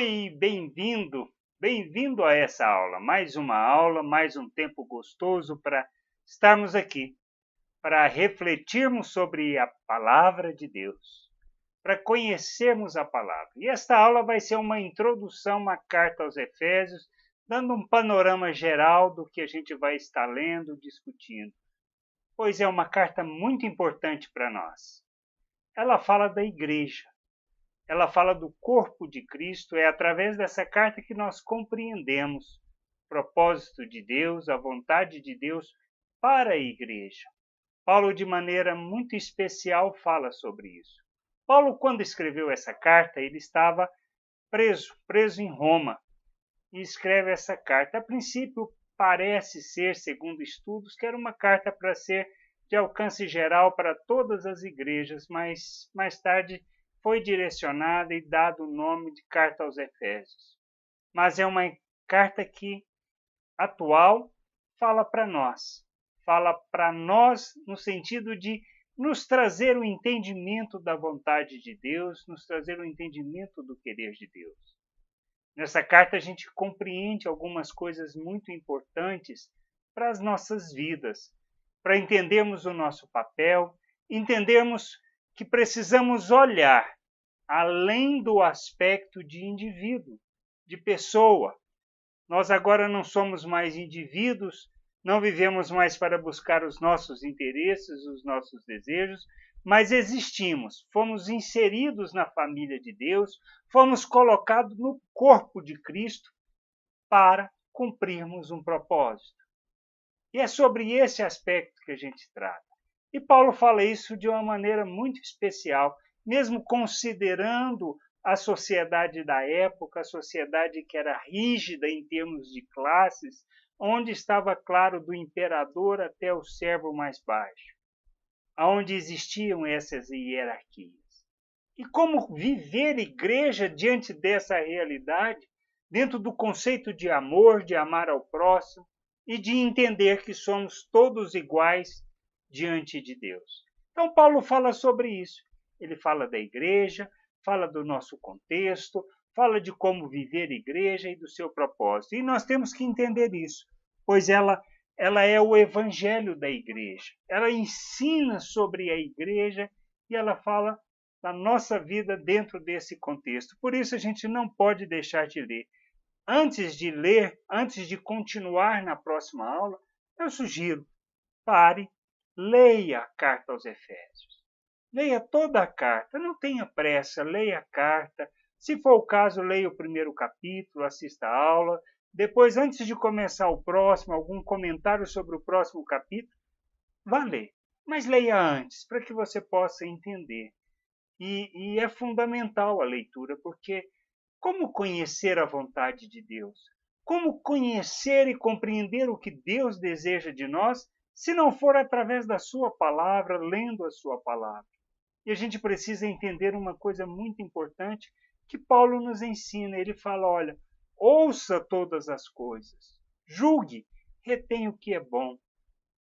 Oi, bem-vindo, bem-vindo a essa aula, mais um tempo gostoso para estarmos aqui, para refletirmos sobre a palavra de Deus, para conhecermos a palavra. E esta aula vai ser uma introdução à carta aos Efésios, dando um panorama geral do que a gente vai estar lendo, discutindo, pois é uma carta muito importante para nós. Ela fala da igreja. Ela fala do corpo de Cristo, é através dessa carta que nós compreendemos o propósito de Deus, a vontade de Deus para a igreja. Paulo, de maneira muito especial, fala sobre isso. Paulo, quando escreveu essa carta, ele estava preso em Roma, e escreve essa carta. A princípio, parece ser, segundo estudos, que era uma carta para ser de alcance geral para todas as igrejas, mas mais tarde foi direcionada e dado o nome de Carta aos Efésios. Mas é uma carta que, atual, fala para nós no sentido de nos trazer o entendimento da vontade de Deus, nos trazer o entendimento do querer de Deus. Nessa carta a gente compreende algumas coisas muito importantes para as nossas vidas, para entendermos o nosso papel, entendermos que precisamos olhar além do aspecto de indivíduo, de pessoa. Nós agora não somos mais indivíduos, não vivemos mais para buscar os nossos interesses, os nossos desejos, mas existimos, fomos inseridos na família de Deus, fomos colocados no corpo de Cristo para cumprirmos um propósito. E é sobre esse aspecto que a gente trata. E Paulo fala isso de uma maneira muito especial, mesmo considerando a sociedade da época, a sociedade que era rígida em termos de classes, onde estava claro do imperador até o servo mais baixo, onde existiam essas hierarquias. E como viver igreja diante dessa realidade, dentro do conceito de amor, de amar ao próximo e de entender que somos todos iguais diante de Deus. Então Paulo fala sobre isso. Ele fala da igreja, fala do nosso contexto, fala de como viver igreja e do seu propósito. E nós temos que entender isso, pois ela é o evangelho da igreja. Ela ensina sobre a igreja e ela fala da nossa vida dentro desse contexto. Por isso a gente não pode deixar de ler. Antes de continuar na próxima aula, eu sugiro, pare, leia a carta aos Efésios. Leia toda a carta, não tenha pressa, leia a carta. Se for o caso, leia o primeiro capítulo, assista a aula. Depois, antes de começar o próximo, algum comentário sobre o próximo capítulo, vá ler. Mas leia antes, para que você possa entender. E é fundamental a leitura, porque como conhecer a vontade de Deus? Como conhecer e compreender o que Deus deseja de nós, se não for através da sua palavra, lendo a sua palavra? E a gente precisa entender uma coisa muito importante que Paulo nos ensina. Ele fala, olha, ouça todas as coisas, julgue, retenha o que é bom.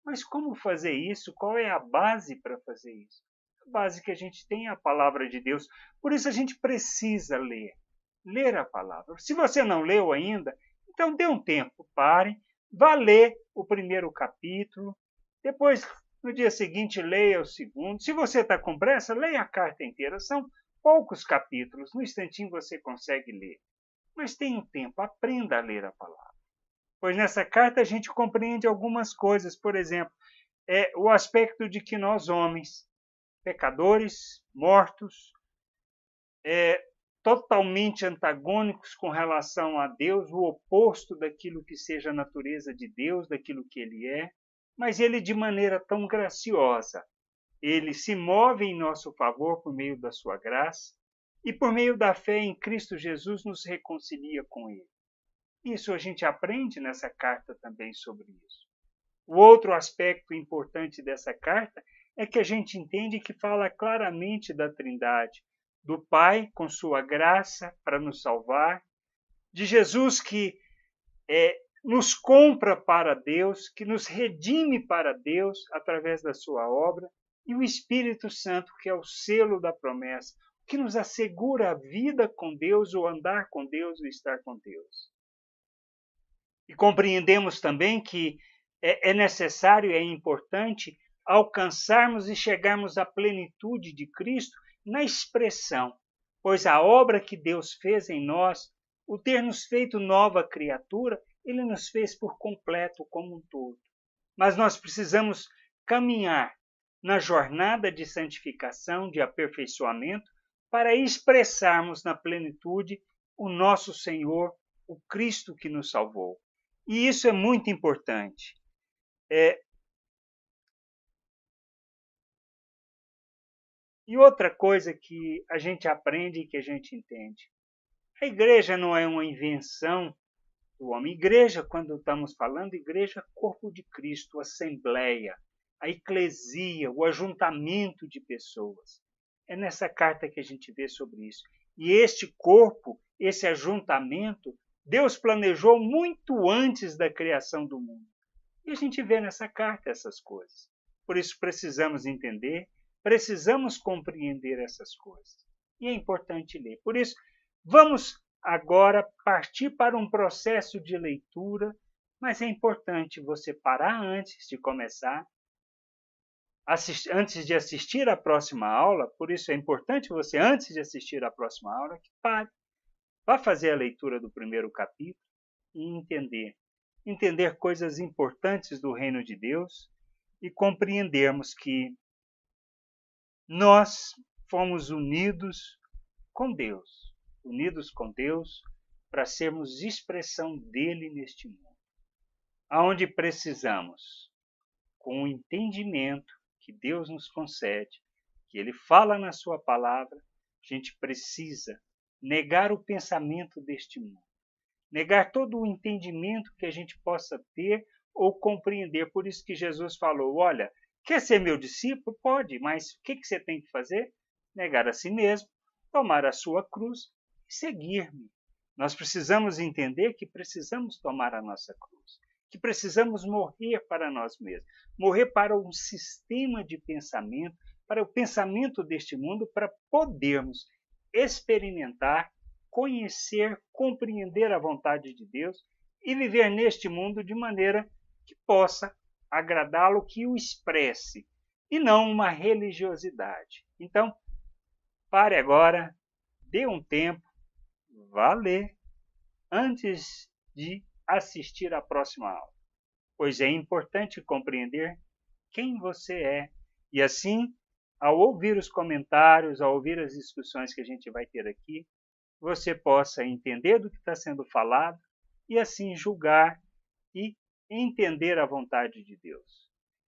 Mas como fazer isso? Qual é a base para fazer isso? A base que a gente tem é a palavra de Deus. Por isso a gente precisa ler a palavra. Se você não leu ainda, então dê um tempo, pare, vá ler o primeiro capítulo, depois no dia seguinte, leia o segundo. Se você está com pressa, leia a carta inteira. São poucos capítulos. No instantinho você consegue ler. Mas tenha um tempo. Aprenda a ler a palavra. Pois nessa carta a gente compreende algumas coisas. Por exemplo, o aspecto de que nós, homens, pecadores, mortos, totalmente antagônicos com relação a Deus, o oposto daquilo que seja a natureza de Deus, daquilo que Ele é, mas Ele, de maneira tão graciosa, Ele se move em nosso favor por meio da sua graça e por meio da fé em Cristo Jesus nos reconcilia com Ele. Isso a gente aprende nessa carta também sobre isso. O outro aspecto importante dessa carta é que a gente entende que fala claramente da Trindade, do Pai com sua graça para nos salvar, de Jesus que nos compra para Deus, que nos redime para Deus através da sua obra, e o Espírito Santo, que é o selo da promessa, que nos assegura a vida com Deus, o andar com Deus, o estar com Deus. E compreendemos também que é necessário e é importante alcançarmos e chegarmos à plenitude de Cristo na expressão, pois a obra que Deus fez em nós, o ter nos feito nova criatura, Ele nos fez por completo, como um todo. Mas nós precisamos caminhar na jornada de santificação, de aperfeiçoamento, para expressarmos na plenitude o nosso Senhor, o Cristo que nos salvou. E isso é muito importante. E outra coisa que a gente aprende e que a gente entende. A igreja não é uma invenção do homem. Igreja, quando estamos falando, igreja, corpo de Cristo, assembleia, a eclesia, o ajuntamento de pessoas. É nessa carta que a gente vê sobre isso. E este corpo, esse ajuntamento, Deus planejou muito antes da criação do mundo. E a gente vê nessa carta essas coisas. Por isso precisamos entender, precisamos compreender essas coisas. E é importante ler. Por isso, vamos agora partir para um processo de leitura, mas é importante você parar antes de começar, antes de assistir à próxima aula. Por isso é importante você, antes de assistir à próxima aula, que pare. Vá fazer a leitura do primeiro capítulo e entender coisas importantes do reino de Deus e compreendermos que nós fomos unidos com Deus para sermos expressão dele neste mundo. Aonde precisamos, com o entendimento que Deus nos concede, que ele fala na sua palavra, a gente precisa negar o pensamento deste mundo, negar todo o entendimento que a gente possa ter ou compreender. Por isso que Jesus falou, olha, quer ser meu discípulo? Pode, mas o que você tem que fazer? Negar a si mesmo, tomar a sua cruz e seguir-me. Nós precisamos entender que precisamos tomar a nossa cruz, que precisamos morrer para nós mesmos, morrer para um sistema de pensamento, para o pensamento deste mundo, para podermos experimentar, conhecer, compreender a vontade de Deus e viver neste mundo de maneira que possa agradá-lo, que o expresse, e não uma religiosidade. Então, pare agora, dê um tempo, vá ler antes de assistir à próxima aula, pois é importante compreender quem você é. E assim, ao ouvir os comentários, ao ouvir as discussões que a gente vai ter aqui, você possa entender do que está sendo falado e assim julgar e entender a vontade de Deus.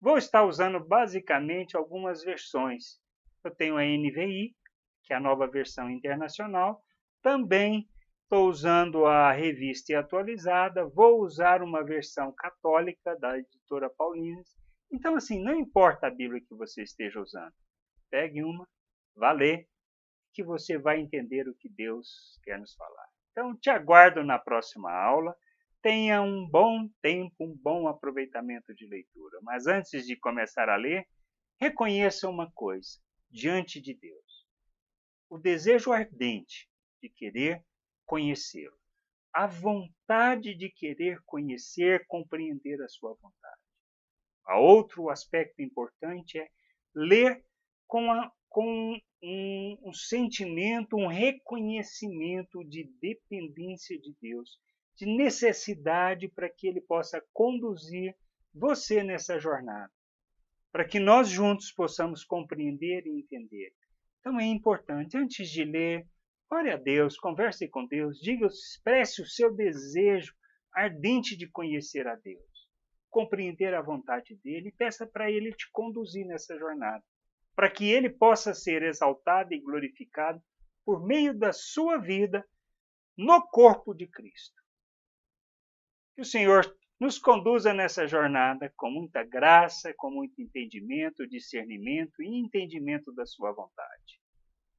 Vou estar usando basicamente algumas versões. Eu tenho a NVI, que é a nova versão internacional. Também estou usando a Revista e Atualizada. Vou usar uma versão católica da editora Paulines. Então, assim, não importa a Bíblia que você esteja usando. Pegue uma, vá ler, que você vai entender o que Deus quer nos falar. Então, te aguardo na próxima aula. Tenha um bom tempo, um bom aproveitamento de leitura. Mas antes de começar a ler, reconheça uma coisa diante de Deus: o desejo ardente de querer conhecê-lo, a vontade de querer conhecer, compreender a sua vontade. Outro aspecto importante é ler com um sentimento, um reconhecimento de dependência de Deus, de necessidade para que Ele possa conduzir você nessa jornada, para que nós juntos possamos compreender e entender. Então é importante, antes de ler, ore a Deus, converse com Deus, diga, expresse o seu desejo ardente de conhecer a Deus, compreender a vontade dele e peça para Ele te conduzir nessa jornada, para que Ele possa ser exaltado e glorificado por meio da sua vida no corpo de Cristo. Que o Senhor nos conduza nessa jornada com muita graça, com muito entendimento, discernimento e entendimento da sua vontade.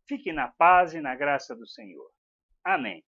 Fique na paz e na graça do Senhor. Amém.